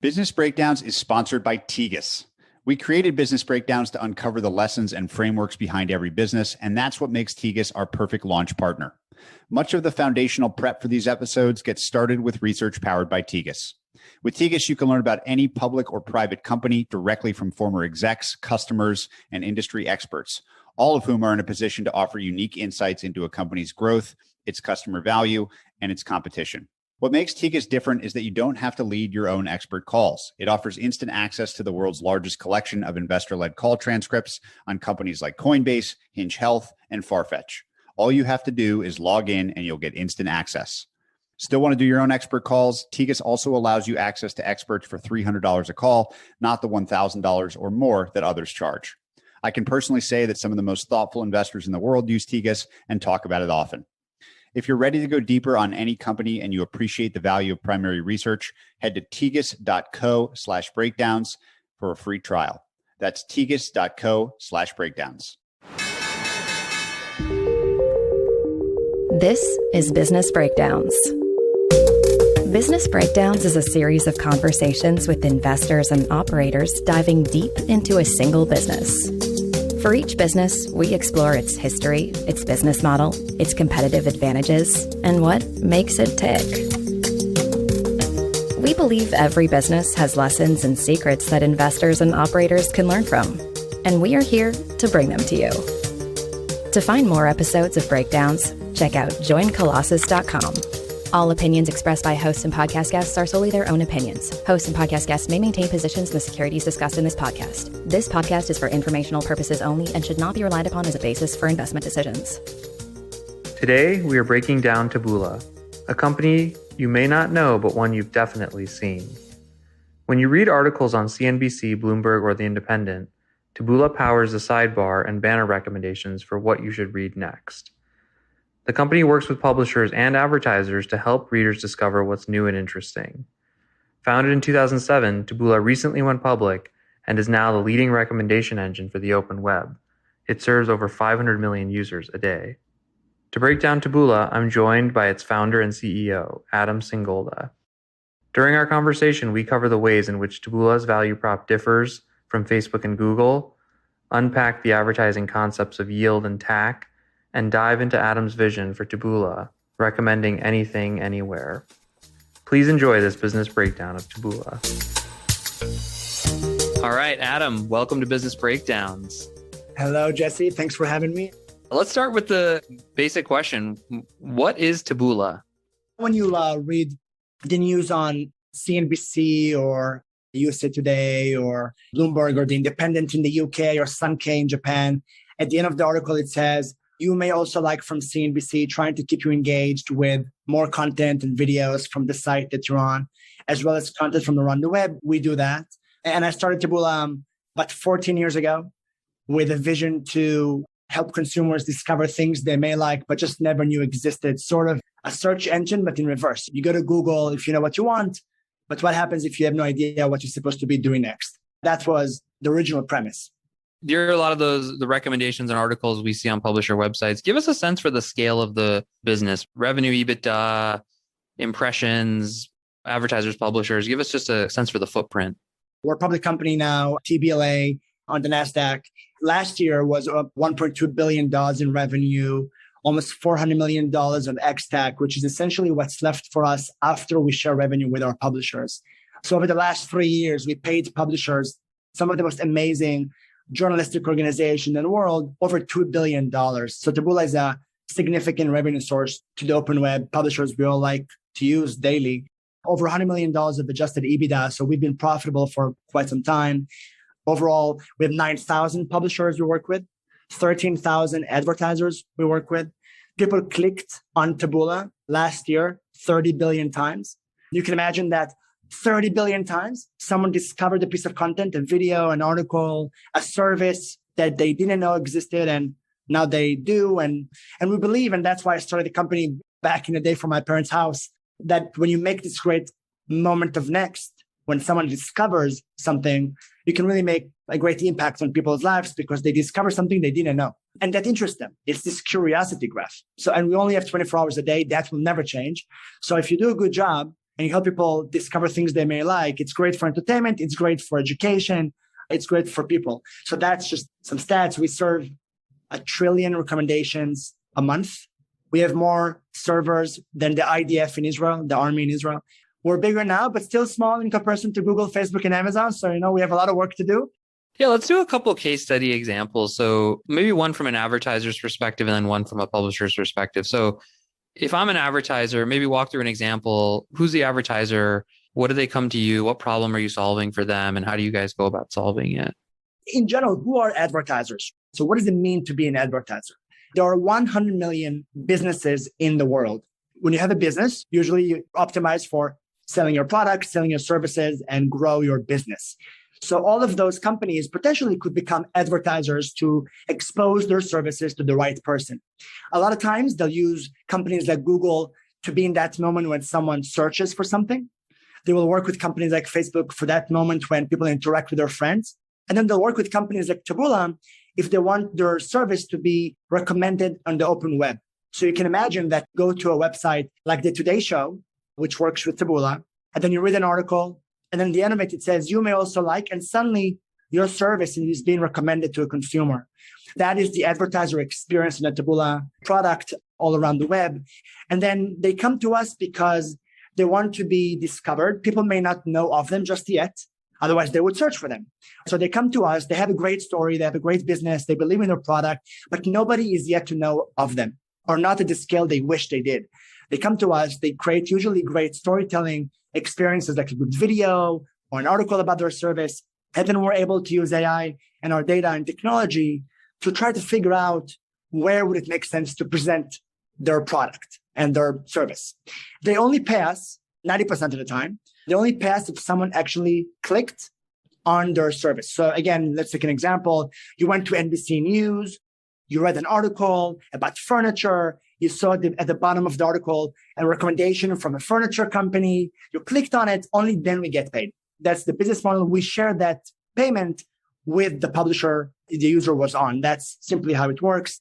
Business Breakdowns is sponsored by Tegus. We created Business Breakdowns to uncover the lessons and frameworks behind every business, and that's what makes Tegus our perfect launch partner. Much of the foundational prep for these episodes gets started with research powered by Tegus. With Tegus, you can learn about any public or private company directly from former execs, customers, and industry experts, all of whom are in a position to offer unique insights into a company's growth, its customer value, and its competition. What makes Tegus different is that you don't have to lead your own expert calls. It offers instant access to the world's largest collection of investor-led call transcripts on companies like Coinbase, Hinge Health, and Farfetch. All you have to do is log in and you'll get instant access. Still want to do your own expert calls? Tegus also allows you access to experts for $300 a call, not the $1,000 or more that others charge. I can personally say that some of the most thoughtful investors in the world use Tegus and talk about it often. If you're ready to go deeper on any company and you appreciate the value of primary research, head to tegus.co/breakdowns for a free trial. That's tegus.co/breakdowns. This is Business Breakdowns. Business Breakdowns is a series of conversations with investors and operators diving deep into a single business. For each business, we explore its history, its business model, its competitive advantages, and what makes it tick. We believe every business has lessons and secrets that investors and operators can learn from, and we are here to bring them to you. To find more episodes of Breakdowns, check out joincolossus.com. All opinions expressed by hosts and podcast guests are solely their own opinions. Hosts and podcast guests may maintain positions in the securities discussed in this podcast. This podcast is for informational purposes only and should not be relied upon as a basis for investment decisions. Today, we are breaking down Taboola, a company you may not know, but one you've definitely seen. When you read articles on CNBC, Bloomberg, or The Independent, Taboola powers the sidebar and banner recommendations for what you should read next. The company works with publishers and advertisers to help readers discover what's new and interesting. Founded in 2007, Taboola recently went public and is now the leading recommendation engine for the open web. It serves over 500 million users a day. To break down Taboola, I'm joined by its founder and CEO, Adam Singolda. During our conversation, we cover the ways in which Taboola's value prop differs from Facebook and Google, unpack the advertising concepts of yield and TAC, and dive into Adam's vision for Taboola, recommending anything, anywhere. Please enjoy this business breakdown of Taboola. All right, Adam, welcome to Business Breakdowns. Hello, Jesse. Thanks for having me. Let's start with the basic question. What is Taboola? When you read the news on CNBC or USA Today or Bloomberg or The Independent in the UK or Sankei in Japan, at the end of the article, it says, you may also like from CNBC trying to keep you engaged with more content and videos from the site that you're on, as well as content from around the web. We do that. And I started Taboola about 14 years ago with a vision to help consumers discover things they may like, but just never knew existed. Sort of a search engine, but in reverse. You go to Google if you know what you want, but what happens if you have no idea what you're supposed to be doing next? That was the original premise. There are a lot of the recommendations and articles we see on publisher websites. Give us a sense for the scale of the business, revenue, EBITDA, impressions, advertisers, publishers. Give us just a sense for the footprint. We're a public company now, TBLA on the NASDAQ. Last year was $1.2 billion in revenue, almost $400 million of ex-TAC, which is essentially what's left for us after we share revenue with our publishers. So over the last 3 years, we paid publishers, some of the most amazing journalistic organization in the world, over $2 billion. So Taboola is a significant revenue source to the open web publishers we all like to use daily. Over $100 million of adjusted EBITDA. So we've been profitable for quite some time. Overall, we have 9,000 publishers we work with, 13,000 advertisers we work with. People clicked on Taboola last year 30 billion times. You can imagine that 30 billion times, someone discovered a piece of content, a video, an article, a service that they didn't know existed, and now they do. And we believe, and that's why I started the company back in the day from my parents' house, that when you make this great moment of next, when someone discovers something, you can really make a great impact on people's lives because they discover something they didn't know. And that interests them. It's this curiosity graph. So, and we only have 24 hours a day. That will never change. So if you do a good job, and you help people discover things they may like. It's great for entertainment. It's great for education. It's great for people. So that's just some stats. We serve 1 trillion recommendations a month. We have more servers than the IDF in Israel, the army in Israel. We're bigger now, but still small in comparison to Google, Facebook, and Amazon. So, we have a lot of work to do. Yeah, let's do a couple of case study examples. So maybe one from an advertiser's perspective and then one from a publisher's perspective. So if I'm an advertiser, maybe walk through an example. Who's the advertiser? What do they come to you? What problem are you solving for them? And how do you guys go about solving it? In general, who are advertisers? So what does it mean to be an advertiser? There are 100 million businesses in the world. When you have a business, usually you optimize for selling your products, selling your services, and grow your business. So all of those companies potentially could become advertisers to expose their services to the right person. A lot of times they'll use companies like Google to be in that moment when someone searches for something. They will work with companies like Facebook for that moment when people interact with their friends. And then they'll work with companies like Taboola if they want their service to be recommended on the open web. So you can imagine that go to a website like the Today Show, which works with Taboola, and then you read an article, and then at the end of it, it says, you may also like, and suddenly your service is being recommended to a consumer. That is the advertiser experience in the Taboola product all around the web. And then they come to us because they want to be discovered. People may not know of them just yet. Otherwise, they would search for them. So they come to us. They have a great story. They have a great business. They believe in their product, but nobody is yet to know of them, or not at the scale they wish they did. They come to us. They create usually great storytelling experiences like a good video or an article about their service. And then we're able to use AI and our data and technology to try to figure out where would it make sense to present their product and their service. They only pay us 90% of the time. They only pay us if someone actually clicked on their service. So again, let's take an example. You went to NBC News, you read an article about furniture, you saw at the bottom of the article a recommendation from a furniture company, you clicked on it, only then we get paid. That's the business model. We share that payment with the publisher the user was on. That's simply how it works.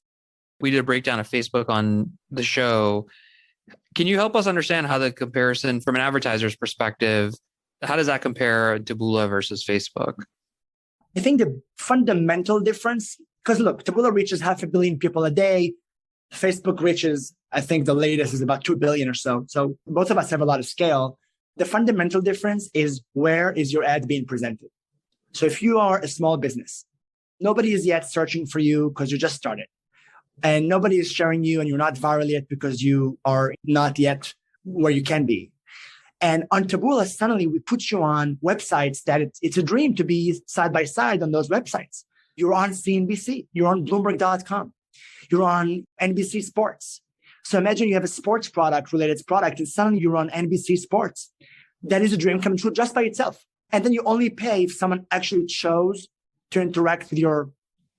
We did a breakdown of Facebook on the show. Can you help us understand how the comparison from an advertiser's perspective, how does that compare Taboola versus Facebook? I think the fundamental difference, because look, Taboola reaches 500 million people a day. Facebook reaches, I think the latest is about 2 billion or so. So both of us have a lot of scale. The fundamental difference is where is your ad being presented? So if you are a small business, nobody is yet searching for you because you just started. And nobody is sharing you and you're not viral yet because you are not yet where you can be. And on Taboola, suddenly we put you on websites that it's a dream to be side by side on those websites. You're on CNBC, you're on Bloomberg.com, you're on NBC Sports. So imagine you have a sports product, related product, and suddenly you're on NBC Sports. That is a dream come true just by itself. And then you only pay if someone actually chose to interact with your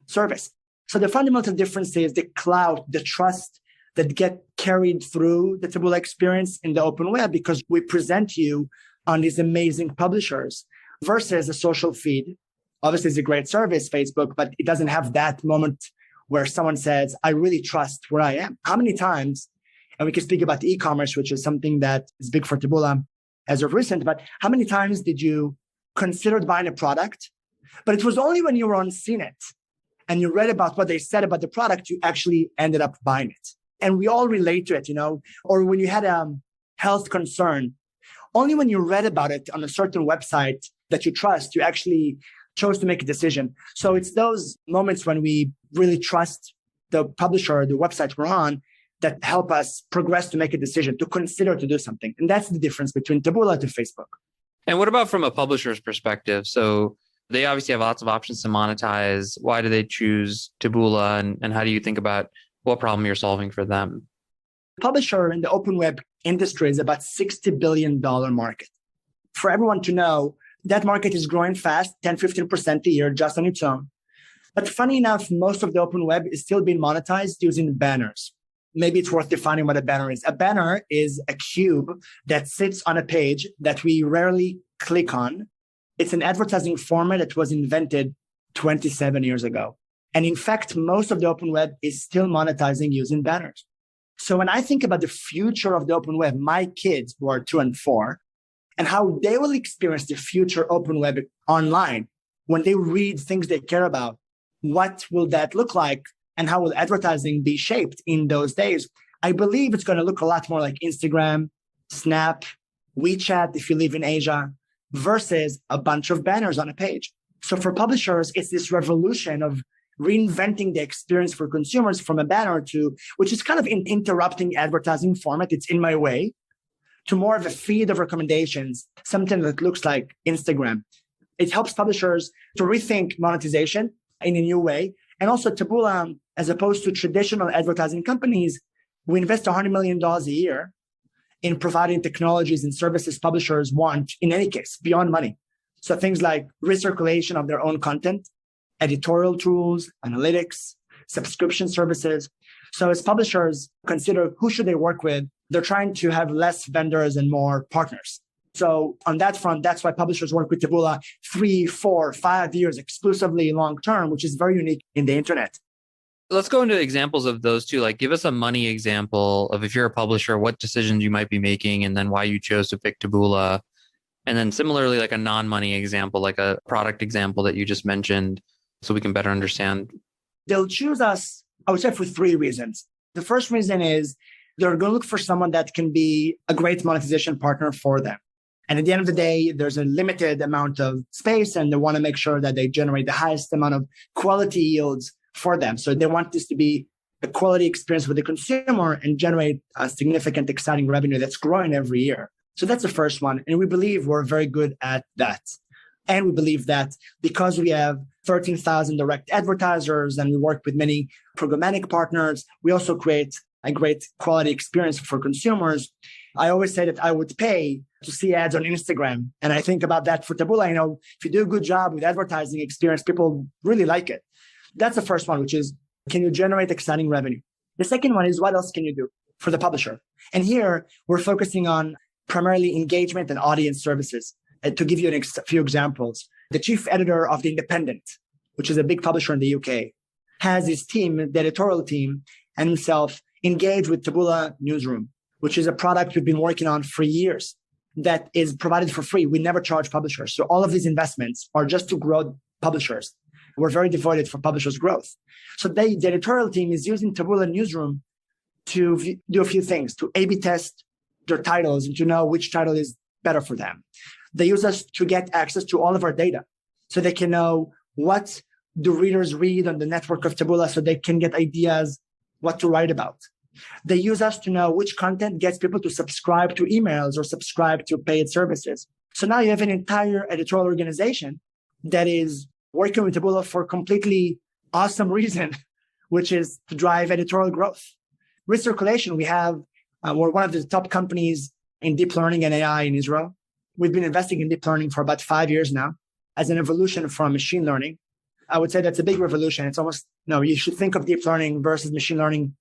service. So the fundamental difference is the clout, the trust that get carried through the Taboola experience in the open web because we present you on these amazing publishers versus a social feed. Obviously, it's a great service, Facebook, but it doesn't have that moment where someone says, I really trust where I am. How many times, and we can speak about e-commerce, which is something that is big for Taboola as of recent, but how many times did you consider buying a product, but it was only when you were on CNET and you read about what they said about the product, you actually ended up buying it. And we all relate to it, or when you had a health concern, only when you read about it on a certain website that you trust, you actually chose to make a decision. So it's those moments when we really trust the publisher, the website we're on, that help us progress to make a decision, to consider to do something. And that's the difference between Taboola to Facebook. And what about from a publisher's perspective? So they obviously have lots of options to monetize. Why do they choose Taboola? And how do you think about what problem you're solving for them? Publisher in the open web industry is about $60 billion market. For everyone to know, that market is growing fast, 10, 15% a year just on its own. But funny enough, most of the open web is still being monetized using banners. Maybe it's worth defining what a banner is. A banner is a cube that sits on a page that we rarely click on. It's an advertising format that was invented 27 years ago. And in fact, most of the open web is still monetizing using banners. So when I think about the future of the open web, my kids who are 2 and 4, and how they will experience the future open web online when they read things they care about. What will that look like? And how will advertising be shaped in those days? I believe it's going to look a lot more like Instagram, Snap, WeChat if you live in Asia, versus a bunch of banners on a page. So for publishers, it's this revolution of reinventing the experience for consumers from a banner to, which is kind of interrupting advertising format. It's in my way, to more of a feed of recommendations, something that looks like Instagram. It helps publishers to rethink monetization in a new way. And also Taboola, as opposed to traditional advertising companies, we invest $100 million a year in providing technologies and services publishers want, in any case, beyond money. So things like recirculation of their own content, editorial tools, analytics, subscription services. So as publishers consider who should they work with, they're trying to have less vendors and more partners. So on that front, that's why publishers work with Taboola 3, 4, 5 years exclusively long-term, which is very unique in the internet. Let's go into examples of those two. Like, give us a money example of if you're a publisher, what decisions you might be making, and then why you chose to pick Taboola. And then similarly, like a non-money example, like a product example that you just mentioned, so we can better understand. They'll choose us, I would say, for 3 reasons. The first reason is they're going to look for someone that can be a great monetization partner for them. And at the end of the day, there's a limited amount of space, and they want to make sure that they generate the highest amount of quality yields for them. So they want this to be a quality experience with the consumer and generate a significant, exciting revenue that's growing every year. So that's the first one. And we believe we're very good at that. And we believe that because we have 13,000 direct advertisers and we work with many programmatic partners, we also create a great quality experience for consumers. I always say that I would pay to see ads on Instagram. And I think about that for Taboola. If you do a good job with advertising experience, people really like it. That's the first one, which is, can you generate exciting revenue? The second one is, what else can you do for the publisher? And here we're focusing on primarily engagement and audience services. And to give you a few examples, the chief editor of The Independent, which is a big publisher in the UK, has his team, the editorial team, and himself engage with Taboola Newsroom, which is a product we've been working on for years that is provided for free. We never charge publishers. So all of these investments are just to grow publishers. We're very devoted for publishers' growth. So the editorial team is using Taboola Newsroom to do a few things, to A/B test their titles and to know which title is better for them. They use us to get access to all of our data so they can know what do readers read on the network of Taboola so they can get ideas what to write about. They use us to know which content gets people to subscribe to emails or subscribe to paid services. So now you have an entire editorial organization that is working with Taboola for a completely awesome reason, which is to drive editorial growth. Recirculation, we're one of the top companies in deep learning and AI in Israel. We've been investing in deep learning for about 5 years now as an evolution from machine learning. I would say that's a big revolution. It's almost, you should think of deep learning versus machine learning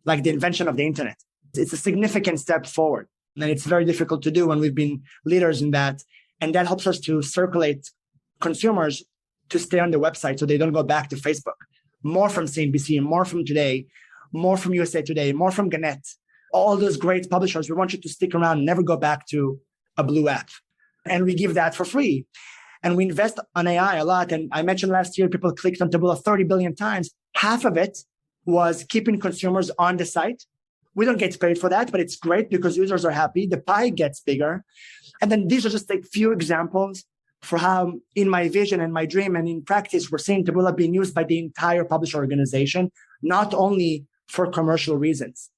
like the invention of the internet. It's a significant step forward. And it's very difficult to do, and we've been leaders in that. And that helps us to circulate consumers to stay on the website so they don't go back to Facebook. More from CNBC, more from Today, more from USA Today, more from Gannett. All those great publishers, we want you to stick around and never go back to a blue app. And we give that for free. And we invest on AI a lot. And I mentioned last year, people clicked on Taboola 30 billion times. Half of it was keeping consumers on the site. We don't get paid for that, but it's great because users are happy. The pie gets bigger. And then these are just a few examples for how in my vision and my dream and in practice, we're seeing Taboola being used by the entire publisher organization, not only for commercial reasons.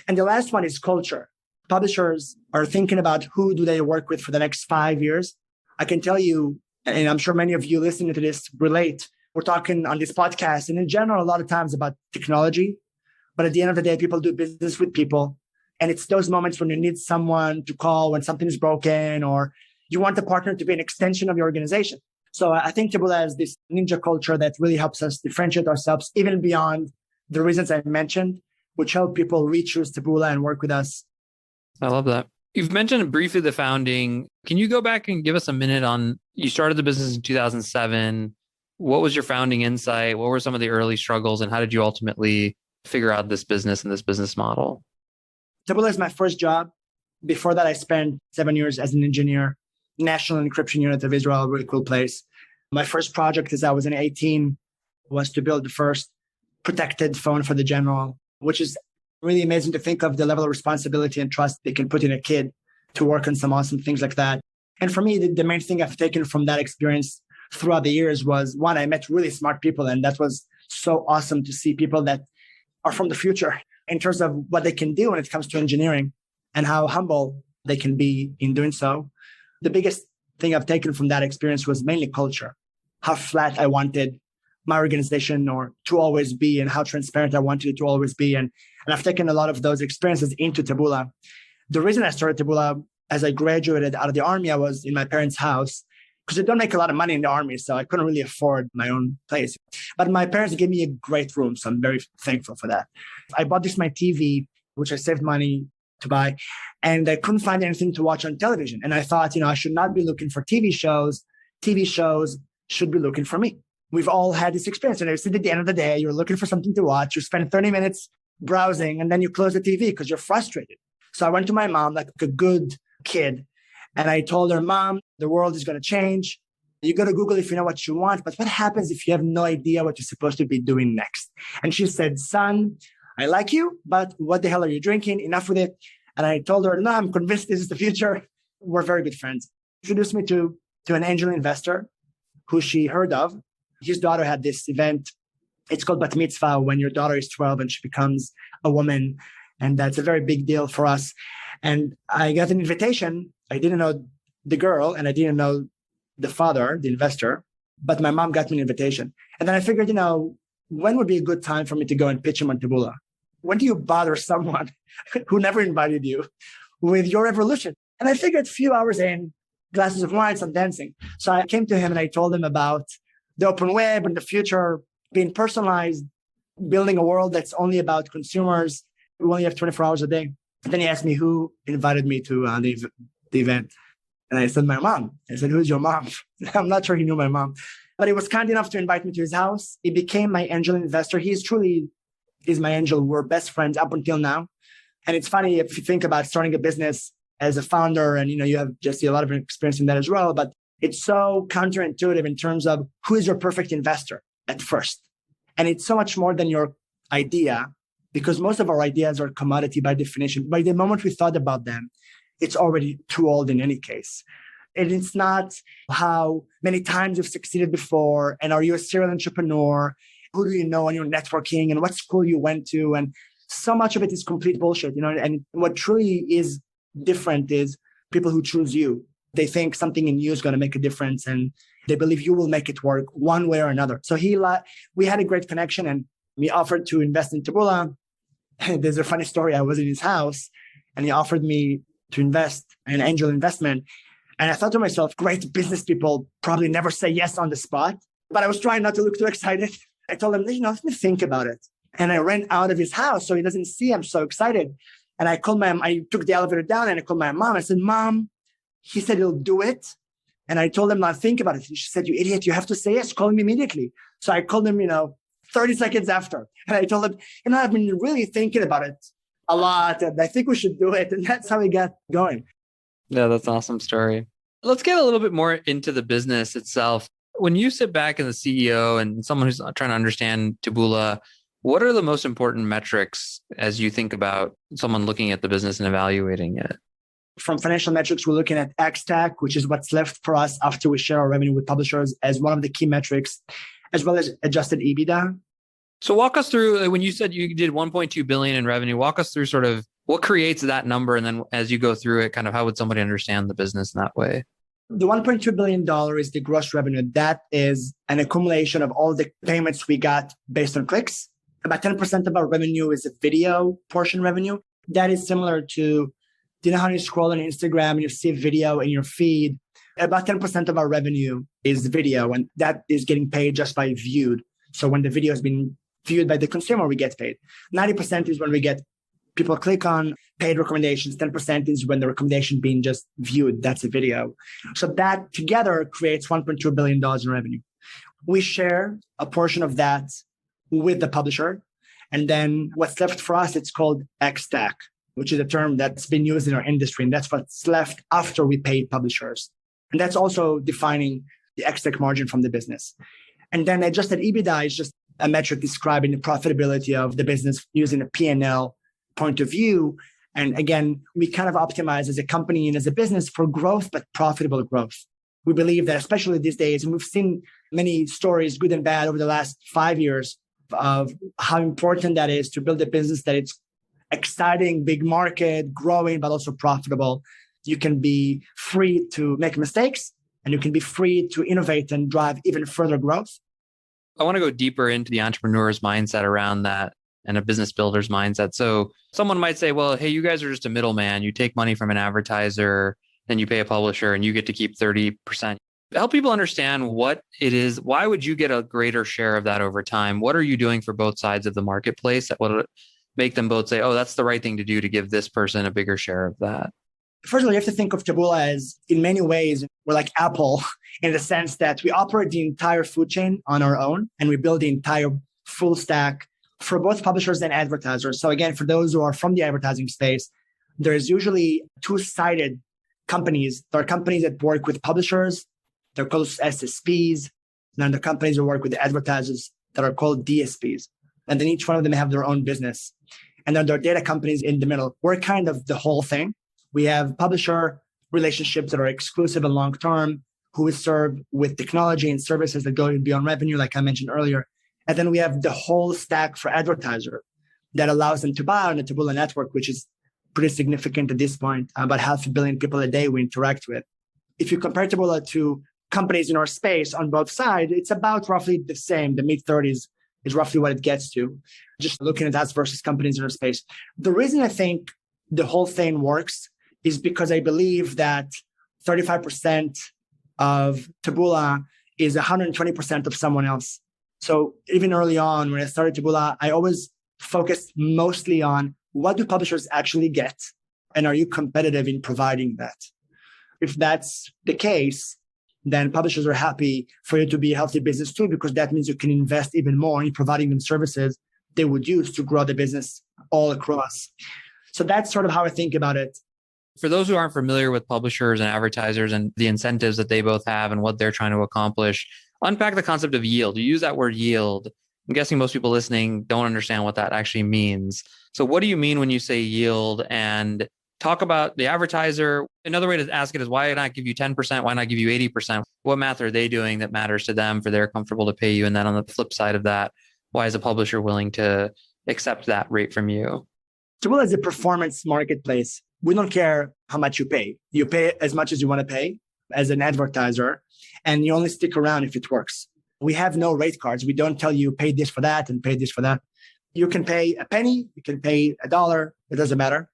And the last one is culture. Publishers are thinking about who do they work with for the next 5 years. I can tell you, and I'm sure many of you listening to this relate, we're talking on this podcast and in general, a lot of times about technology. But at the end of the day, people do business with people. And it's those moments when you need someone to call when something is broken, or you want the partner to be an extension of your organization. So I think Taboola has this ninja culture that really helps us differentiate ourselves even beyond the reasons I mentioned, which help people re-choose Taboola and work with us. I love that. You've mentioned briefly the founding. Can you go back and give us a minute on, you started the business in 2007. What was your founding insight? What were some of the early struggles, and how did you ultimately figure out this business and this business model? Taboola is my first job. Before that, I spent 7 years as an engineer national encryption unit of Israel, a really cool place. My first project as I was in 18 was to build the first protected phone for the general, which is really amazing to think of the level of responsibility and trust they can put in a kid to work on some awesome things like that. And for me, the main thing I've taken from that experience throughout the years was, one, I met really smart people. And that was so awesome to see people that are from the future in terms of what they can do when it comes to engineering and how humble they can be in doing so. The biggest thing I've taken from that experience was mainly culture, how flat I wanted my organization or to always be and how transparent I wanted it to always be. And I've taken a lot of those experiences into Taboola. The reason I started Taboola as I graduated out of the army, I was in my parents' house because I don't make a lot of money in the army, so I couldn't really afford my own place. But my parents gave me a great room, so I'm very thankful for that. I bought my TV, which I saved money to buy, and I couldn't find anything to watch on television. And I thought, I should not be looking for TV shows. TV shows should be looking for me. We've all had this experience. And I said at the end of the day, you're looking for something to watch. You spend 30 minutes browsing, and then you close the TV because you're frustrated. So I went to my mom like a good kid, and I told her, Mom, the world is going to change. You go to Google if you know what you want, but what happens if you have no idea what you're supposed to be doing next? And she said, son, I like you, but what the hell are you drinking? Enough with it. And I told her, no, I'm convinced this is the future. We're very good friends. Introduced me to an angel investor who she heard of. His daughter had this event. It's called Bat Mitzvah, when your daughter is 12 and she becomes a woman. And that's a very big deal for us. And I got an invitation. I didn't know the girl and I didn't know the father, the investor, but my mom got me an invitation. And then I figured, when would be a good time for me to go and pitch him on Taboola? When do you bother someone who never invited you with your revolution? And I figured a few hours in, glasses of wine, some dancing. So I came to him and I told him about the open web and the future being personalized, building a world that's only about consumers. We only have 24 hours a day. And then he asked me who invited me to the event. And I said, my mom. I said, who's your mom? I'm not sure he knew my mom. But he was kind enough to invite me to his house. He became my angel investor. He is my angel. We're best friends up until now. And it's funny if you think about starting a business as a founder, and you have Jesse a lot of experience in that as well. But it's so counterintuitive in terms of who is your perfect investor at first. And it's so much more than your idea, because most of our ideas are commodity by definition. By the moment we thought about them, it's already too old in any case. And it's not how many times you've succeeded before, and are you a serial entrepreneur? Who do you know on your networking, and what school you went to? And so much of it is complete bullshit, and what truly is different is people who choose you. They think something in you is going to make a difference, and they believe you will make it work one way or another. So we had a great connection, and we offered to invest in Taboola. There's a funny story. I was in his house, and he offered me to invest in angel investment. And I thought to myself, great business people probably never say yes on the spot. But I was trying not to look too excited. I told him, let me think about it. And I ran out of his house so he doesn't see I'm so excited. And I took the elevator down and I called my mom. I said, Mom, he said he'll do it. And I told him, now think about it. And she said, you idiot, you have to say yes. Call him immediately. So I called him, 30 seconds after. And I told him, I've been really thinking about it a lot. And I think we should do it. And that's how we got going. Yeah, that's an awesome story. Let's get a little bit more into the business itself. When you sit back as the CEO and someone who's trying to understand Taboola, what are the most important metrics as you think about someone looking at the business and evaluating it? From financial metrics, we're looking at X-TAC, which is what's left for us after we share our revenue with publishers, as one of the key metrics, as well as adjusted EBITDA. So walk us through, when you said you did 1.2 billion in revenue, walk us through sort of what creates that number. And then as you go through it, kind of how would somebody understand the business in that way? The $1.2 billion is the gross revenue. That is an accumulation of all the payments we got based on clicks. About 10% of our revenue is a video portion revenue. That is similar to, how you scroll on Instagram and you see a video in your feed? About 10% of our revenue is video, and that is getting paid just by viewed. So when the video has been viewed by the consumer, we get paid. 90% is when we get people click on paid recommendations. 10% is when the recommendation being just viewed. That's a video. So that together creates $1.2 billion in revenue. We share a portion of that with the publisher. And then what's left for us, it's called X-TAC, which is a term that's been used in our industry. And that's what's left after we pay publishers. And that's also defining the ex-TAC margin from the business. And then adjusted EBITDA is just a metric describing the profitability of the business using a P&L point of view. And again, we kind of optimize as a company and as a business for growth, but profitable growth. We believe that especially these days, and we've seen many stories, good and bad, over the last 5 years of how important that is to build a business that it's exciting, big market, growing, but also profitable. You can be free to make mistakes and you can be free to innovate and drive even further growth. I want to go deeper into the entrepreneur's mindset around that and a business builder's mindset. So someone might say, well, hey, you guys are just a middleman. You take money from an advertiser, then you pay a publisher and you get to keep 30%. Help people understand what it is. Why would you get a greater share of that over time? What are you doing for both sides of the marketplace that would make them both say, oh, that's the right thing to do to give this person a bigger share of that? First of all, you have to think of Taboola as, in many ways, we're like Apple in the sense that we operate the entire food chain on our own and we build the entire full stack for both publishers and advertisers. So again, for those who are from the advertising space, there's usually two-sided companies. There are companies that work with publishers. They're called SSPs. And then the companies that work with the advertisers that are called DSPs. And then each one of them have their own business. And then there are data companies in the middle. We're kind of the whole thing. We have publisher relationships that are exclusive and long-term, who is served with technology and services that go beyond revenue, like I mentioned earlier. And then we have the whole stack for advertiser that allows them to buy on the Taboola network, which is pretty significant at this point. About 500 million people a day we interact with. If you compare Taboola to companies in our space on both sides, it's about roughly the same. The mid-30s is roughly what it gets to, just looking at us versus companies in our space. The reason I think the whole thing works is because I believe that 35% of Taboola is 120% of someone else. So even early on, when I started Taboola, I always focused mostly on what do publishers actually get? And are you competitive in providing that? If that's the case, then publishers are happy for you to be a healthy business too, because that means you can invest even more in providing them services they would use to grow the business all across. So that's sort of how I think about it. For those who aren't familiar with publishers and advertisers and the incentives that they both have and what they're trying to accomplish, unpack the concept of yield. You use that word yield. I'm guessing most people listening don't understand what that actually means. So what do you mean when you say yield? And talk about the advertiser. Another way to ask it is, why not give you 10%? Why not give you 80%? What math are they doing that matters to them for they're comfortable to pay you? And then on the flip side of that, why is a publisher willing to accept that rate from you? Taboola is a performance marketplace. We don't care how much you pay. You pay as much as you want to pay as an advertiser, and you only stick around if it works. We have no rate cards. We don't tell you pay this for that and pay this for that. You can pay a penny, you can pay $1, it doesn't matter.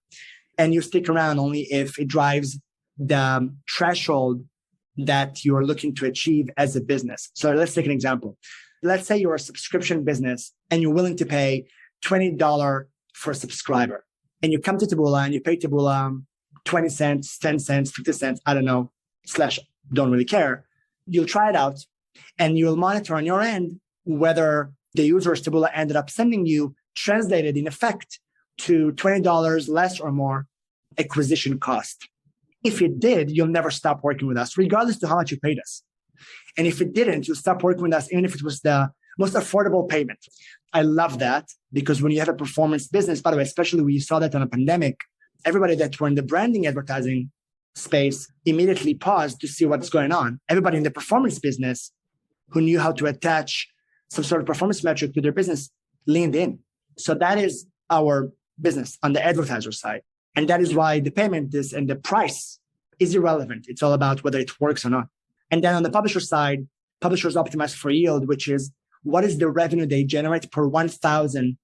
And you stick around only if it drives the threshold that you're looking to achieve as a business. So let's take an example. Let's say you're a subscription business and you're willing to pay $20 for a subscriber. And you come to Taboola and you pay Taboola 20 cents, 10 cents, 50 cents, I don't know, / don't really care. You'll try it out and you'll monitor on your end whether the users Taboola ended up sending you translated in effect to $20 less or more acquisition cost. If it did, you'll never stop working with us, regardless of how much you paid us. And if it didn't, you'll stop working with us, even if it was the most affordable payment. I love that because when you have a performance business, by the way, especially when you saw that on a pandemic, everybody that were in the branding advertising space immediately paused to see what's going on. Everybody in the performance business who knew how to attach some sort of performance metric to their business leaned in. So that is our business on the advertiser side. And that is why the payment is and the price is irrelevant. It's all about whether it works or not. And then on the publisher side, publishers optimize for yield, which is what is the revenue they generate per 1,000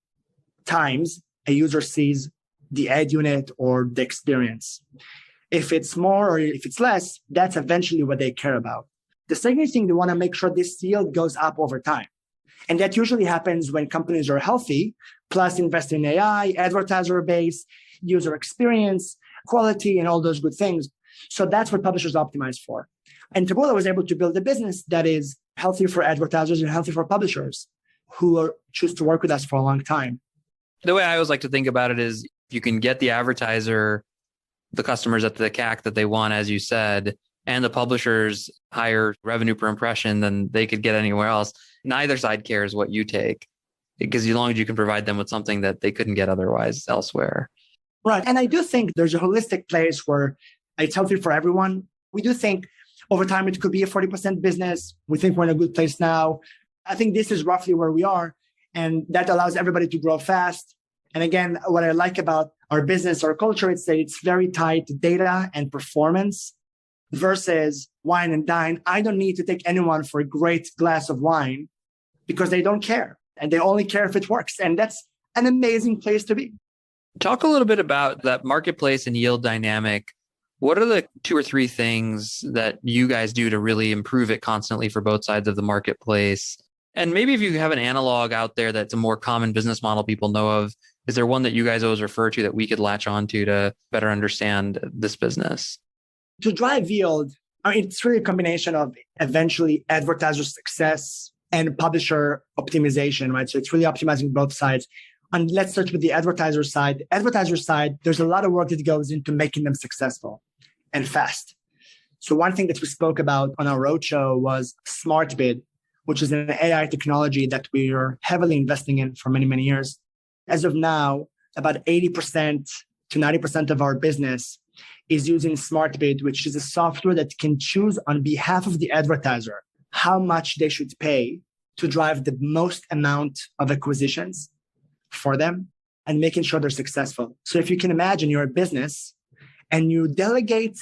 times a user sees the ad unit or the experience. If it's more or if it's less, that's eventually what they care about. The second thing, they want to make sure this yield goes up over time. And that usually happens when companies are healthy, plus invest in AI, advertiser base, user experience, quality, and all those good things. So that's what publishers optimize for. And Taboola was able to build a business that is healthy for advertisers and healthy for publishers who choose to work with us for a long time. The way I always like to think about it is if you can get the advertiser, the customers at the CAC that they want, as you said, and the publishers higher revenue per impression than they could get anywhere else, neither side cares what you take, because as long as you can provide them with something that they couldn't get otherwise elsewhere. Right. And I do think there's a holistic place where it's healthy for everyone. We do think over time it could be a 40% business. We think we're in a good place now. I think this is roughly where we are. And that allows everybody to grow fast. And again, what I like about our business, our culture, it's that it's very tied to data and performance versus wine and dine. I don't need to take anyone for a great glass of wine because they don't care. And they only care if it works. And that's an amazing place to be. Talk a little bit about that marketplace and yield dynamic. What are the 2 or 3 things that you guys do to really improve it constantly for both sides of the marketplace? And maybe if you have an analog out there that's a more common business model people know of, is there one that you guys always refer to that we could latch onto to better understand this business? To drive yield, it's really a combination of eventually advertiser success and publisher optimization, right? So it's really optimizing both sides. And let's start with the advertiser side. Advertiser side, there's a lot of work that goes into making them successful and fast. So one thing that we spoke about on our roadshow was Smart Bid, which is an AI technology that we are heavily investing in for many, many years. As of now, about 80% to 90% of our business is using Smart Bid, which is a software that can choose on behalf of the advertiser how much they should pay to drive the most amount of acquisitions for them and making sure they're successful. So if you can imagine you're a business and you delegate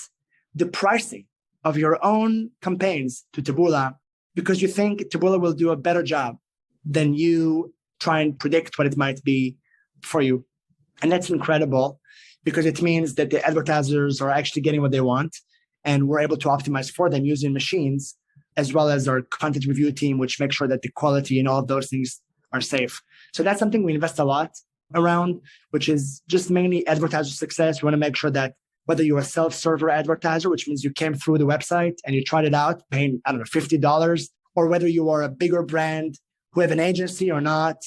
the pricing of your own campaigns to Taboola because you think Taboola will do a better job than you try and predict what it might be for you. And that's incredible because it means that the advertisers are actually getting what they want and we're able to optimize for them using machines as well as our content review team, which makes sure that the quality and all of those things are safe. So that's something we invest a lot around, which is just mainly advertiser success. We want to make sure that whether you're a self-server advertiser, which means you came through the website and you tried it out, paying, $50, or whether you are a bigger brand who have an agency or not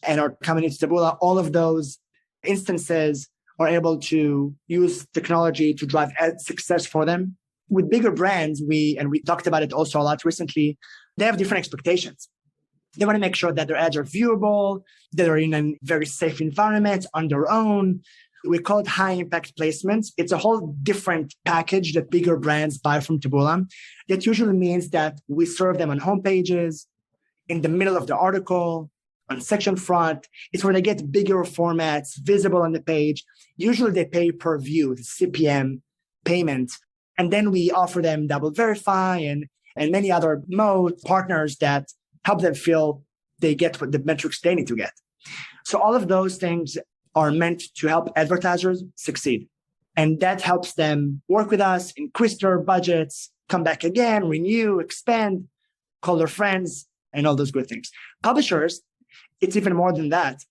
and are coming into Taboola, all of those instances are able to use technology to drive ad success for them. With bigger brands, we talked about it also a lot recently, they have different expectations. They want to make sure that their ads are viewable, that they're in a very safe environment on their own. We call it high impact placements. It's a whole different package that bigger brands buy from Taboola. That usually means that we serve them on homepages, in the middle of the article, on section front. It's where they get bigger formats visible on the page. Usually they pay per view, the CPM payment. And then we offer them double verify and many other partners that help them feel they get what the metrics they need to get. So all of those things are meant to help advertisers succeed. And that helps them work with us, increase their budgets, come back again, renew, expand, call their friends, and all those good things. Publishers, it's even more than that,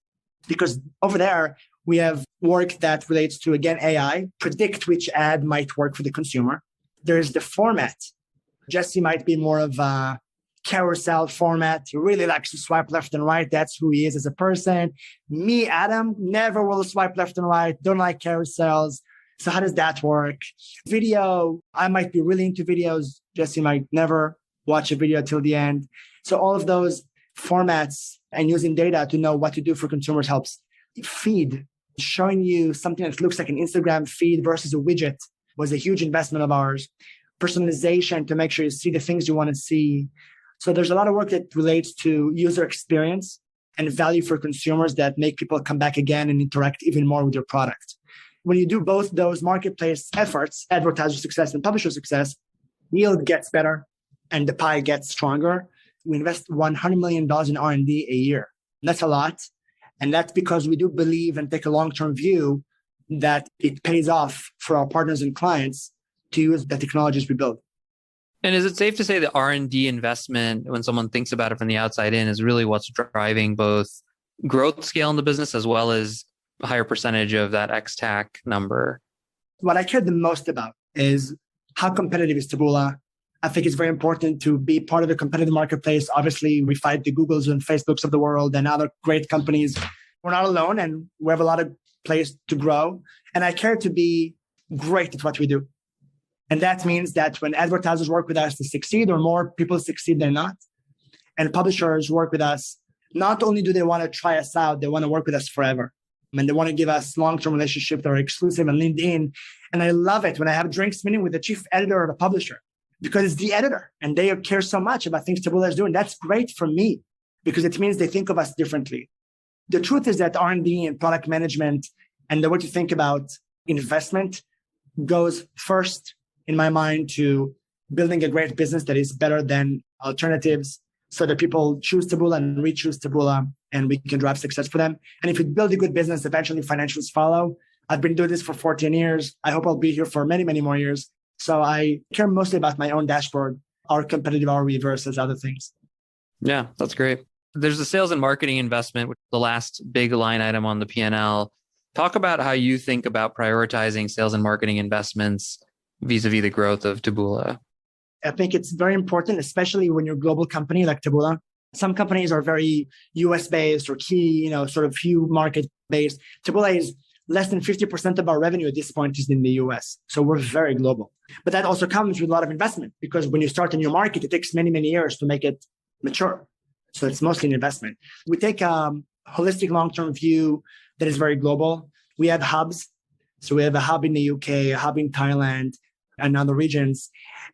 because over there, we have work that relates to, again, AI, predict which ad might work for the consumer. There's the format. Jesse might be more of a carousel format. He really likes to swipe left and right. That's who he is as a person. Me, Adam, never will swipe left and right. Don't like carousels. So how does that work? Video, I might be really into videos. Jesse might never watch a video till the end. So all of those formats and using data to know what to do for consumers helps. Feed, showing you something that looks like an Instagram feed versus a widget was a huge investment of ours. Personalization to make sure you see the things you want to see. So there's a lot of work that relates to user experience and value for consumers that make people come back again and interact even more with your product. When you do both those marketplace efforts, advertiser success and publisher success, yield gets better and the pie gets stronger. We invest $100 million in R&D a year. That's a lot. And that's because we do believe and take a long-term view that it pays off for our partners and clients to use the technologies we build. And is it safe to say that R&D investment, when someone thinks about it from the outside in, is really what's driving both growth scale in the business as well as a higher percentage of that ex-TAC number? What I care the most about is how competitive is Taboola. I think it's very important to be part of the competitive marketplace. Obviously, we fight the Googles and Facebooks of the world and other great companies. We're not alone and we have a lot of place to grow. And I care to be great at what we do. And that means that when advertisers work with us to succeed, or more people succeed than not, and publishers work with us, not only do they want to try us out, they want to work with us forever. And they want to give us long-term relationships that are exclusive and leaned in. And I love it when I have drinks meeting with the chief editor of a publisher, because it's the editor and they care so much about things Taboola is doing. That's great for me because it means they think of us differently. The truth is that R&D and product management and the way to think about investment goes first, in my mind, to building a great business that is better than alternatives so that people choose Taboola and re-choose Taboola and we can drive success for them. And if you build a good business, eventually financials follow. I've been doing this for 14 years. I hope I'll be here for many, many more years. So I care mostly about my own dashboard, our competitive ROE versus other things. Yeah, that's great. There's the sales and marketing investment, which is the last big line item on the P&L. Talk about how you think about prioritizing sales and marketing investments vis-a-vis the growth of Taboola. I think it's very important, especially when you're a global company like Taboola. Some companies are very US-based or key, sort of few market-based. Taboola is less than 50% of our revenue at this point is in the US. So we're very global. But that also comes with a lot of investment because when you start a new market, it takes many, many years to make it mature. So it's mostly an investment. We take a holistic long-term view that is very global. We have hubs. So we have a hub in the UK, a hub in Thailand, and other regions.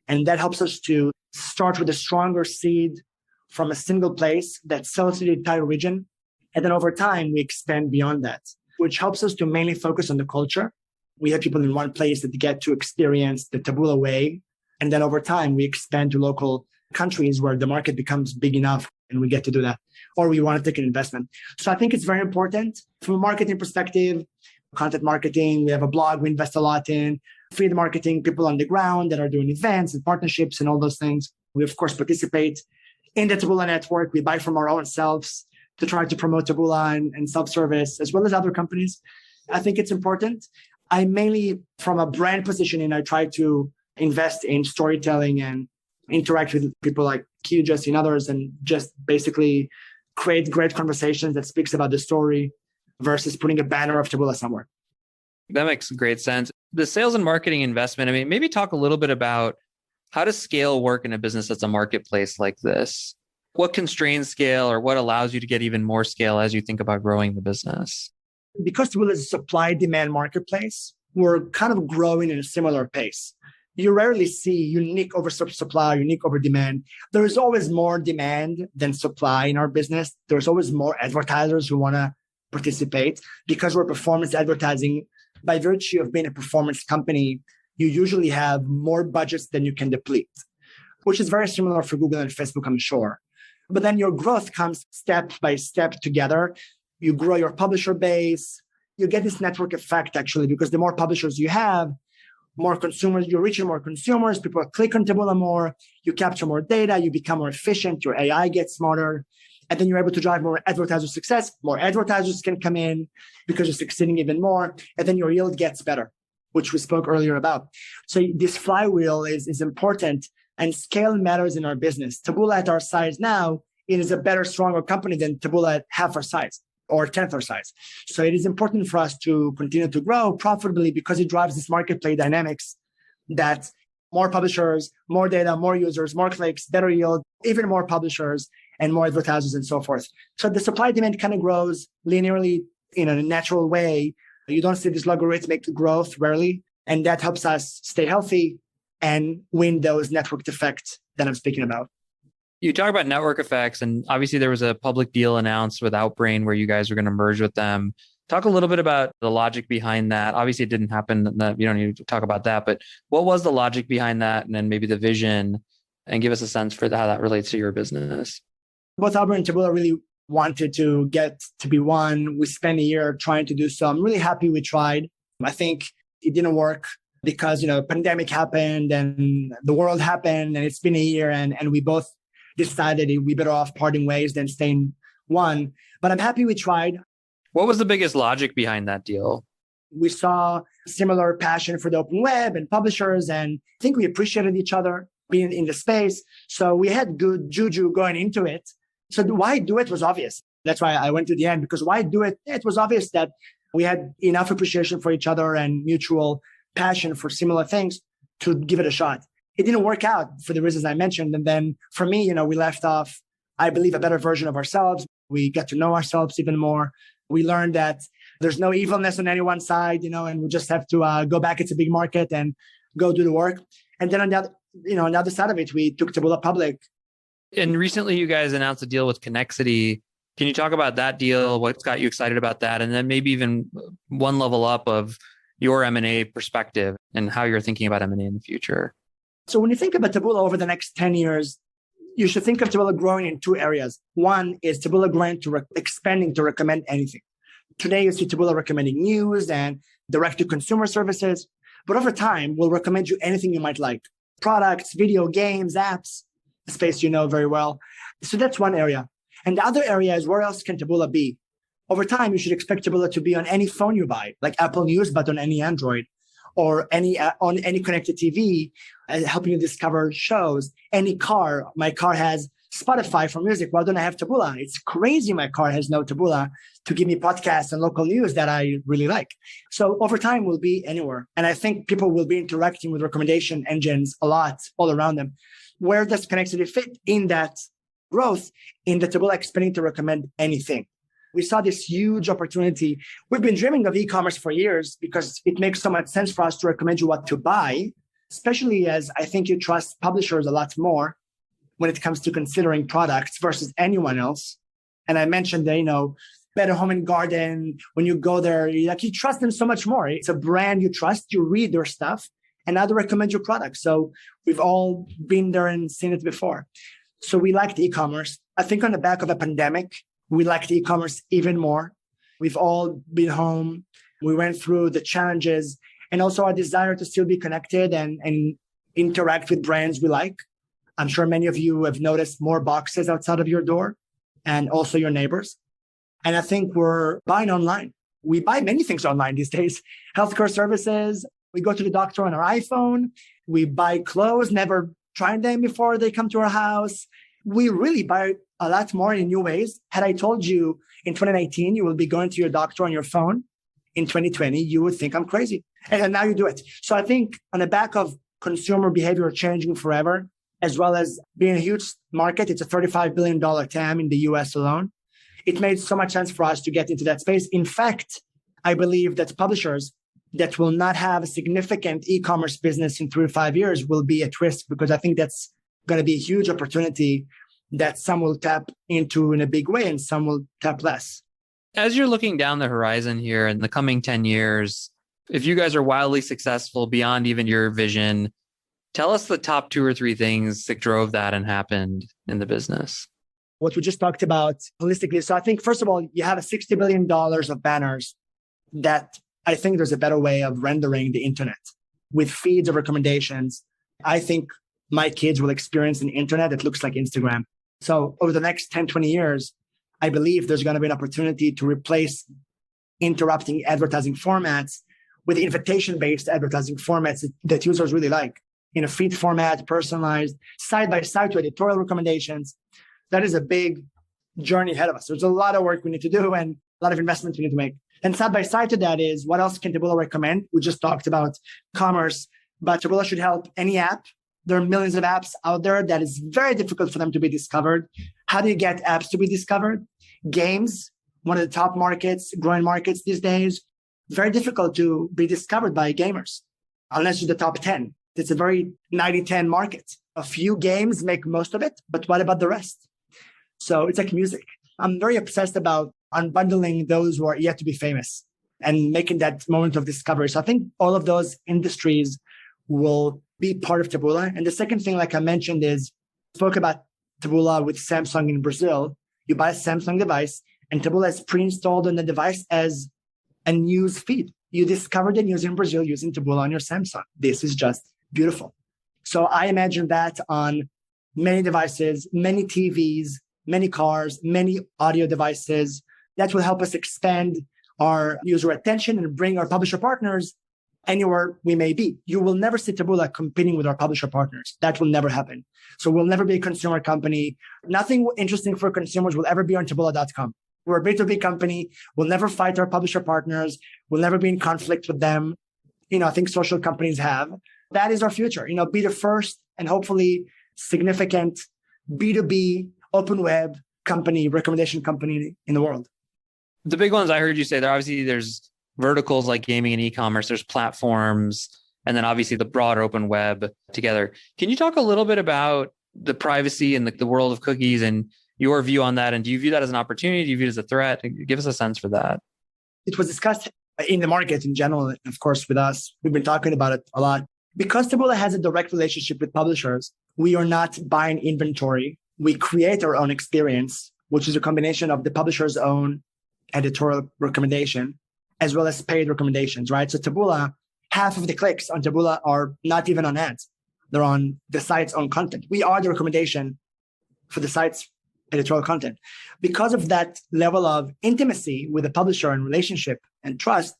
And that helps us to start with a stronger seed from a single place that sells to the entire region. And then over time, we expand beyond that, which helps us to mainly focus on the culture. We have people in one place that get to experience the Taboola way. And then over time, we expand to local countries where the market becomes big enough and we get to do that. Or we want to take an investment. So I think it's very important from a marketing perspective, content marketing. We have a blog we invest a lot in, feed marketing, people on the ground that are doing events and partnerships and all those things. We, of course, participate in the Taboola network. We buy from our own selves to try to promote Taboola and self-service, as well as other companies. I think it's important. I mainly, from a brand positioning, I try to invest in storytelling and interact with people like Q, Jesse, and others, and just basically create great conversations that speaks about the story versus putting a banner of Taboola somewhere. That makes great sense. The sales and marketing investment, maybe talk a little bit about how does scale work in a business that's a marketplace like this? What constrains scale or what allows you to get even more scale as you think about growing the business? Because Taboola is a supply-demand marketplace, we're kind of growing at a similar pace. You rarely see unique oversupply, unique overdemand. There is always more demand than supply in our business. There's always more advertisers who want to participate because we're performance advertising. By virtue of being a performance company, you usually have more budgets than you can deplete, which is very similar for Google and Facebook, I'm sure. But then your growth comes step by step together. You grow your publisher base. You get this network effect, actually, because the more publishers you have, more consumers, you're reaching more consumers, people click on Taboola more, you capture more data, you become more efficient, your AI gets smarter, and then you're able to drive more advertiser success. More advertisers can come in because you're succeeding even more, and then your yield gets better, which we spoke earlier about. So this flywheel is important, and scale matters in our business. Taboola at our size now, it is a better, stronger company than Taboola at half our size or 10th our size. So it is important for us to continue to grow profitably because it drives this marketplace dynamics that more publishers, more data, more users, more clicks, better yield, even more publishers and more advertisers and so forth. So the supply demand kind of grows linearly in a natural way. You don't see this logarithmic growth rarely, and that helps us stay healthy and win those network effects that I'm speaking about. You talk about network effects, and obviously there was a public deal announced with Outbrain where you guys were going to merge with them. Talk a little bit about the logic behind that. Obviously it didn't happen. You don't need to talk about that, but what was the logic behind that? And then maybe the vision, and give us a sense for how that relates to your business. Both Outbrain and Taboola really wanted to get to be one. We spent a year trying to do so. I'm really happy we tried. I think it didn't work because, pandemic happened and the world happened and it's been a year and we both decided we better off parting ways than staying one. But I'm happy we tried. What was the biggest logic behind that deal? We saw similar passion for the open web and publishers, and I think we appreciated each other being in the space. So we had good juju going into it. So why do it was obvious. That's why I went to the end, because why do it? It was obvious that we had enough appreciation for each other and mutual passion for similar things to give it a shot. It didn't work out for the reasons I mentioned. And then for me, we left off, I believe, a better version of ourselves. We got to know ourselves even more. We learned that there's no evilness on any one side, and we just have to go back into big market and go do the work. And then on the other side of it, we took Taboola public. And recently you guys announced a deal with Connexity. Can you talk about that deal? What's got you excited about that? And then maybe even one level up of your M&A perspective and how you're thinking about M&A in the future. So when you think about Taboola over the next 10 years, you should think of Taboola growing in two areas. One is Taboola growing expanding to recommend anything. Today, you see Taboola recommending news and direct-to-consumer services. But over time, we'll recommend you anything you might like. Products, video games, apps, a space you know very well. So that's one area. And the other area is where else can Taboola be? Over time, you should expect Taboola to be on any phone you buy, like Apple News, but on any Android, or on any connected TV, helping you discover shows. Any car, my car has Spotify for music. Why don't I have Taboola? It's crazy my car has no Taboola to give me podcasts and local news that I really like. So over time, we'll be anywhere. And I think people will be interacting with recommendation engines a lot all around them. Where does Connexity fit in that growth in the Taboola expanding to recommend anything? We saw this huge opportunity. We've been dreaming of e-commerce for years because it makes so much sense for us to recommend you what to buy, especially as I think you trust publishers a lot more when it comes to considering products versus anyone else. And I mentioned that, Better Home and Garden, when you go there, you trust them so much more. It's a brand you trust, you read their stuff, and now they recommend your products. So we've all been there and seen it before. So we liked e-commerce. I think on the back of a pandemic, we liked e-commerce even more. We've all been home. We went through the challenges and also our desire to still be connected and interact with brands we like. I'm sure many of you have noticed more boxes outside of your door and also your neighbors. And I think we're buying online. We buy many things online these days. Healthcare services. We go to the doctor on our iPhone. We buy clothes, never tried them before they come to our house. We really buy a lot more in new ways. Had I told you in 2019, you will be going to your doctor on your phone, in 2020, you would think I'm crazy. And now you do it. So I think on the back of consumer behavior changing forever, as well as being a huge market, it's a $35 billion TAM in the US alone. It made so much sense for us to get into that space. In fact, I believe that publishers that will not have a significant e-commerce business in 3 to 5 years will be at risk, because I think that's going to be a huge opportunity that some will tap into in a big way and some will tap less. As you're looking down the horizon here in the coming 10 years, if you guys are wildly successful beyond even your vision, tell us the top 2 or 3 things that drove that and happened in the business. What we just talked about holistically. So I think, first of all, you have a $60 billion of banners that I think there's a better way of rendering the internet with feeds of recommendations. I think my kids will experience an internet that looks like Instagram. So over the next 10, 20 years, I believe there's going to be an opportunity to replace interrupting advertising formats with invitation-based advertising formats that users really like, in a feed format, personalized, side-by-side to editorial recommendations. That is a big journey ahead of us. There's a lot of work we need to do and a lot of investments we need to make. And side-by-side to that is, what else can Taboola recommend? We just talked about commerce, but Taboola should help any app. There are millions of apps out there that is very difficult for them to be discovered. How do you get apps to be discovered? Games, one of the top markets, growing markets these days, very difficult to be discovered by gamers, unless you're the top 10. It's a very 90-10 market. A few games make most of it, but what about the rest? So it's like music. I'm very obsessed about unbundling those who are yet to be famous and making that moment of discovery. So I think all of those industries will be part of Taboola. And the second thing, like I mentioned, is spoke about Taboola with Samsung in Brazil. You buy a Samsung device and Taboola is pre-installed on the device as a news feed. You discover the news in Brazil using Taboola on your Samsung. This is just beautiful. So I imagine that on many devices, many TVs, many cars, many audio devices. That will help us expand our user attention and bring our publisher partners anywhere we may be. You will never see Taboola competing with our publisher partners. That will never happen. So we'll never be a consumer company. Nothing interesting for consumers will ever be on Taboola.com. We're a B2B company. We'll never fight our publisher partners. We'll never be in conflict with them. I think social companies have. that is our future. Be the first and hopefully significant B2B open web company, recommendation company in the world. The big ones I heard you say there, obviously there's verticals like gaming and e-commerce, there's platforms, and then obviously the broader open web together. Can you talk a little bit about the privacy and the world of cookies and your view on that? And do you view that as an opportunity? Do you view it as a threat? Give us a sense for that. It was discussed in the market in general. And of course, with us, we've been talking about it a lot. Because Taboola has a direct relationship with publishers, we are not buying inventory. We create our own experience, which is a combination of the publisher's own editorial recommendation, as well as paid recommendations, right? So Taboola, half of the clicks on Taboola are not even on ads. They're on the site's own content. We are the recommendation for the site's editorial content. Because of that level of intimacy with the publisher and relationship and trust,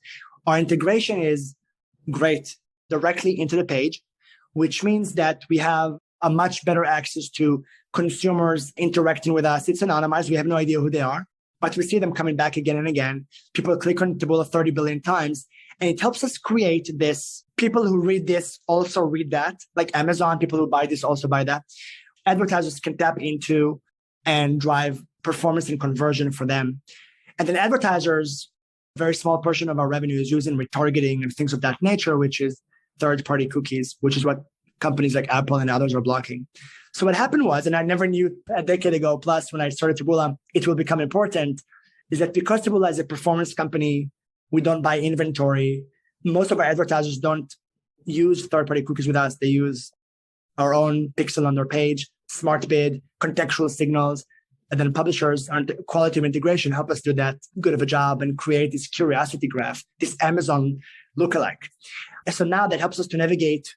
our integration is great directly into the page, which means that we have a much better access to consumers interacting with us. It's anonymized. We have no idea who they are, but we see them coming back again and again. People click on Taboola 30 billion times, and it helps us create this. People who read this also read that, like Amazon. People who buy this also buy that. Advertisers can tap into and drive performance and conversion for them. And then advertisers, a very small portion of our revenue is using retargeting and things of that nature, which is third-party cookies, which is what companies like Apple and others are blocking. So what happened was, and I never knew a decade ago plus when I started Taboola, it will become important, is that because Taboola is a performance company, we don't buy inventory. Most of our advertisers don't use third-party cookies with us. They use our own pixel on their page, smart bid, contextual signals, and then publishers and quality of integration help us do that good of a job and create this curiosity graph, this Amazon lookalike. And so now that helps us to navigate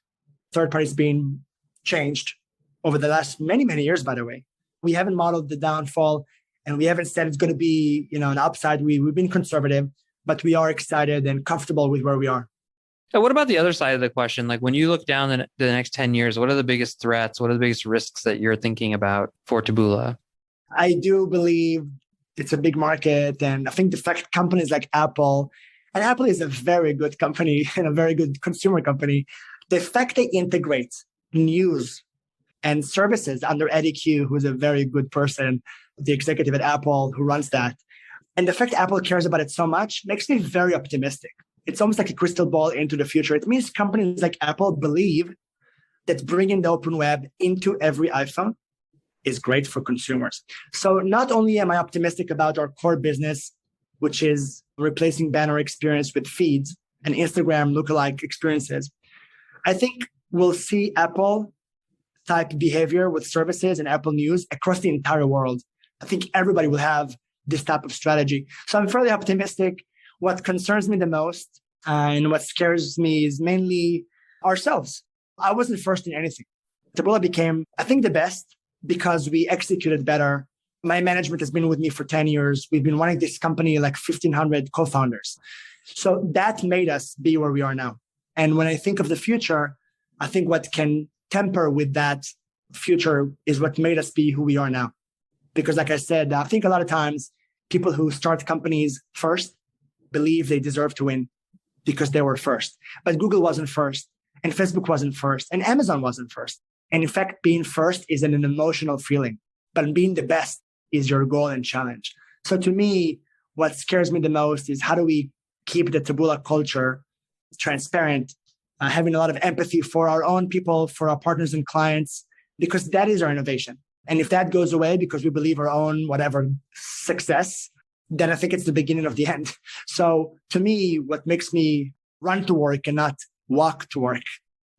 third parties being changed over the last many, many years, by the way. We haven't modeled the downfall and we haven't said it's going to be, an upside. We've been conservative, but we are excited and comfortable with where we are. So what about the other side of the question? Like when you look down the next 10 years, what are the biggest threats? What are the biggest risks that you're thinking about for Taboola? I do believe it's a big market. And I think the fact companies like Apple, and Apple is a very good company and a very good consumer company, the fact they integrate news and services under Eddie Q, who's a very good person, the executive at Apple who runs that. And the fact Apple cares about it so much makes me very optimistic. It's almost like a crystal ball into the future. It means companies like Apple believe that bringing the open web into every iPhone is great for consumers. So not only am I optimistic about our core business, which is replacing banner experience with feeds and Instagram lookalike experiences, I think we'll see Apple type behavior with services and Apple News across the entire world. I think everybody will have this type of strategy. So I'm fairly optimistic. What concerns me the most and what scares me is mainly ourselves. I wasn't first in anything. Taboola became, I think, the best because we executed better. My management has been with me for 10 years. We've been running this company like 1,500 co-founders. So that made us be where we are now. And when I think of the future, I think what can temper with that future is what made us be who we are now. Because like I said, I think a lot of times people who start companies first believe they deserve to win because they were first. But Google wasn't first, and Facebook wasn't first, and Amazon wasn't first. And in fact, being first is an emotional feeling, but being the best is your goal and challenge. So to me, what scares me the most is how do we keep the Taboola culture transparent, having a lot of empathy for our own people, for our partners and clients, because that is our innovation. And if that goes away because we believe our own whatever success, then I think it's the beginning of the end. So to me, what makes me run to work and not walk to work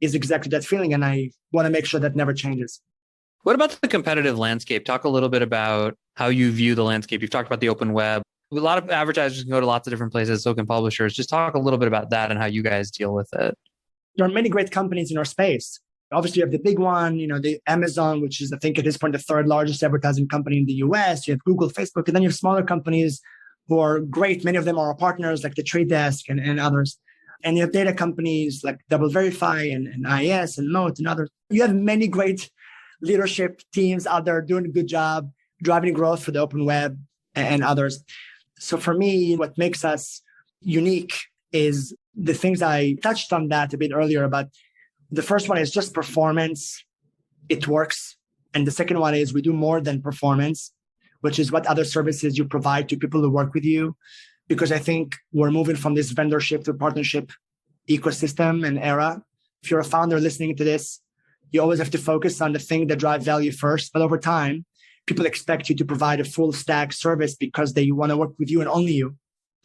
is exactly that feeling. And I want to make sure that never changes. What about the competitive landscape? Talk a little bit about how you view the landscape. You've talked about the open web. A lot of advertisers can go to lots of different places, so can publishers. Just talk a little bit about that and how you guys deal with it. There are many great companies in our space. Obviously, you have the big one, the Amazon, which is, I think, at this point, the third largest advertising company in the US. You have Google, Facebook, and then you have smaller companies who are great. Many of them are our partners, like the Trade Desk and others. And you have data companies like DoubleVerify and IAS and Moat and others. You have many great leadership teams out there doing a good job, driving growth for the open web and others. So for me, what makes us unique is the things I touched on that a bit earlier about The first one is just performance. It works. And the second one is we do more than performance, which is what other services you provide to people who work with you. Because I think we're moving from this vendorship to partnership ecosystem and era. If you're a founder listening to this, you always have to focus on the thing that drives value first. But over time, people expect you to provide a full stack service because they want to work with you and only you.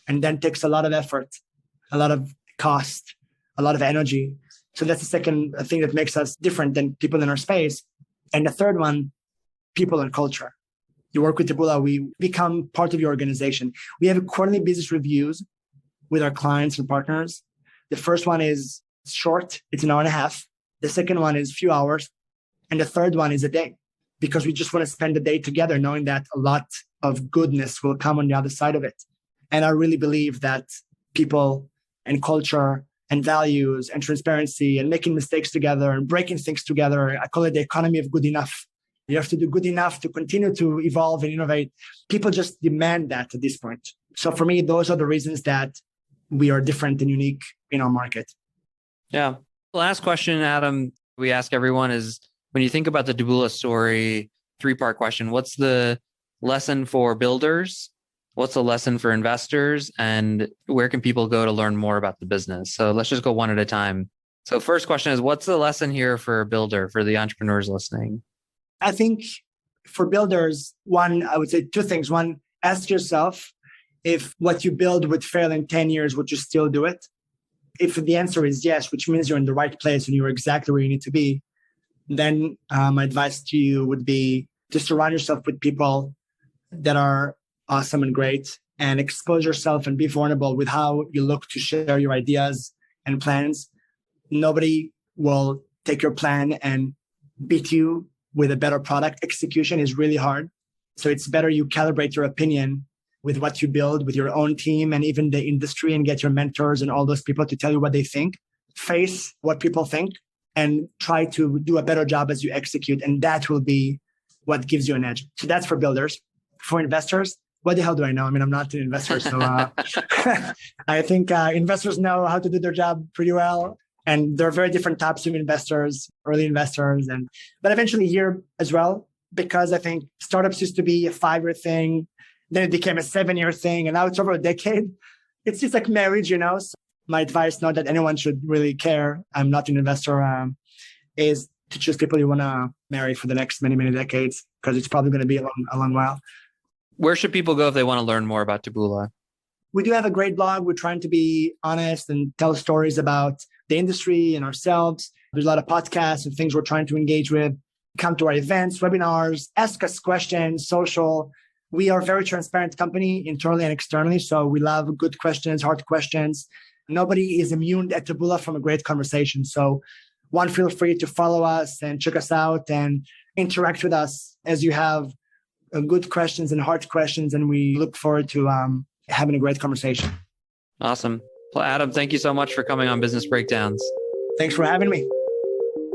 And then takes a lot of effort, a lot of cost, a lot of energy. So that's the second thing that makes us different than people in our space. And the third one, people and culture. You work with Taboola, we become part of your organization. We have quarterly business reviews with our clients and partners. The first one is short, it's an hour and a half. The second one is a few hours. And the third one is a day, because we just want to spend the day together knowing that a lot of goodness will come on the other side of it. And I really believe that people and culture and values and transparency and making mistakes together and breaking things together, I call it the economy of good enough. You have to do good enough to continue to evolve and innovate. People just demand that at this point. So for me, those are the reasons that we are different and unique in our market. Yeah. The last question, Adam, we ask everyone is, when you think about the Taboola story, 3-part question. What's the lesson for builders? What's the lesson for investors? And where can people go to learn more about the business? So let's just go one at a time. So first question is, what's the lesson here for a builder, for the entrepreneurs listening? I think for builders, one, I would say 2 things. One, ask yourself if what you build would fail in 10 years, would you still do it? If the answer is yes, which means you're in the right place and you're exactly where you need to be, then my advice to you would be to surround yourself with people that are awesome and great, and expose yourself and be vulnerable with how you look to share your ideas and plans. Nobody will take your plan and beat you with a better product. Execution is really hard. So it's better you calibrate your opinion with what you build with your own team and even the industry, and get your mentors and all those people to tell you what they think. Face what people think and try to do a better job as you execute. And that will be what gives you an edge. So that's for builders. For investors, what the hell do I know? I mean, I'm not an investor. So I think investors know how to do their job pretty well. And there are very different types of investors, early investors, but eventually here as well, because I think startups used to be a 5-year thing. Then it became a 7-year thing. And now it's over a decade. It's just like marriage, So my advice, not that anyone should really care, I'm not an investor, is to choose people you want to marry for the next many, many decades, because it's probably going to be a long while. Where should people go if they want to learn more about Taboola? We do have a great blog. We're trying to be honest and tell stories about the industry and ourselves. There's a lot of podcasts and things we're trying to engage with. Come to our events, webinars, ask us questions, social. We are a very transparent company internally and externally. So we love good questions, hard questions. Nobody is immune at Taboola from a great conversation. So one, feel free to follow us and check us out and interact with us as you have good questions and hard questions. And we look forward to having a great conversation. Awesome. Well, Adam, thank you so much for coming on Business Breakdowns. Thanks for having me.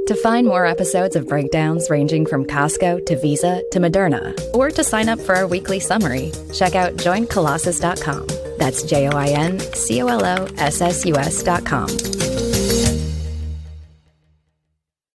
To find more episodes of Breakdowns ranging from Costco to Visa to Moderna, or to sign up for our weekly summary, check out joincolossus.com. That's JoinColossus.com.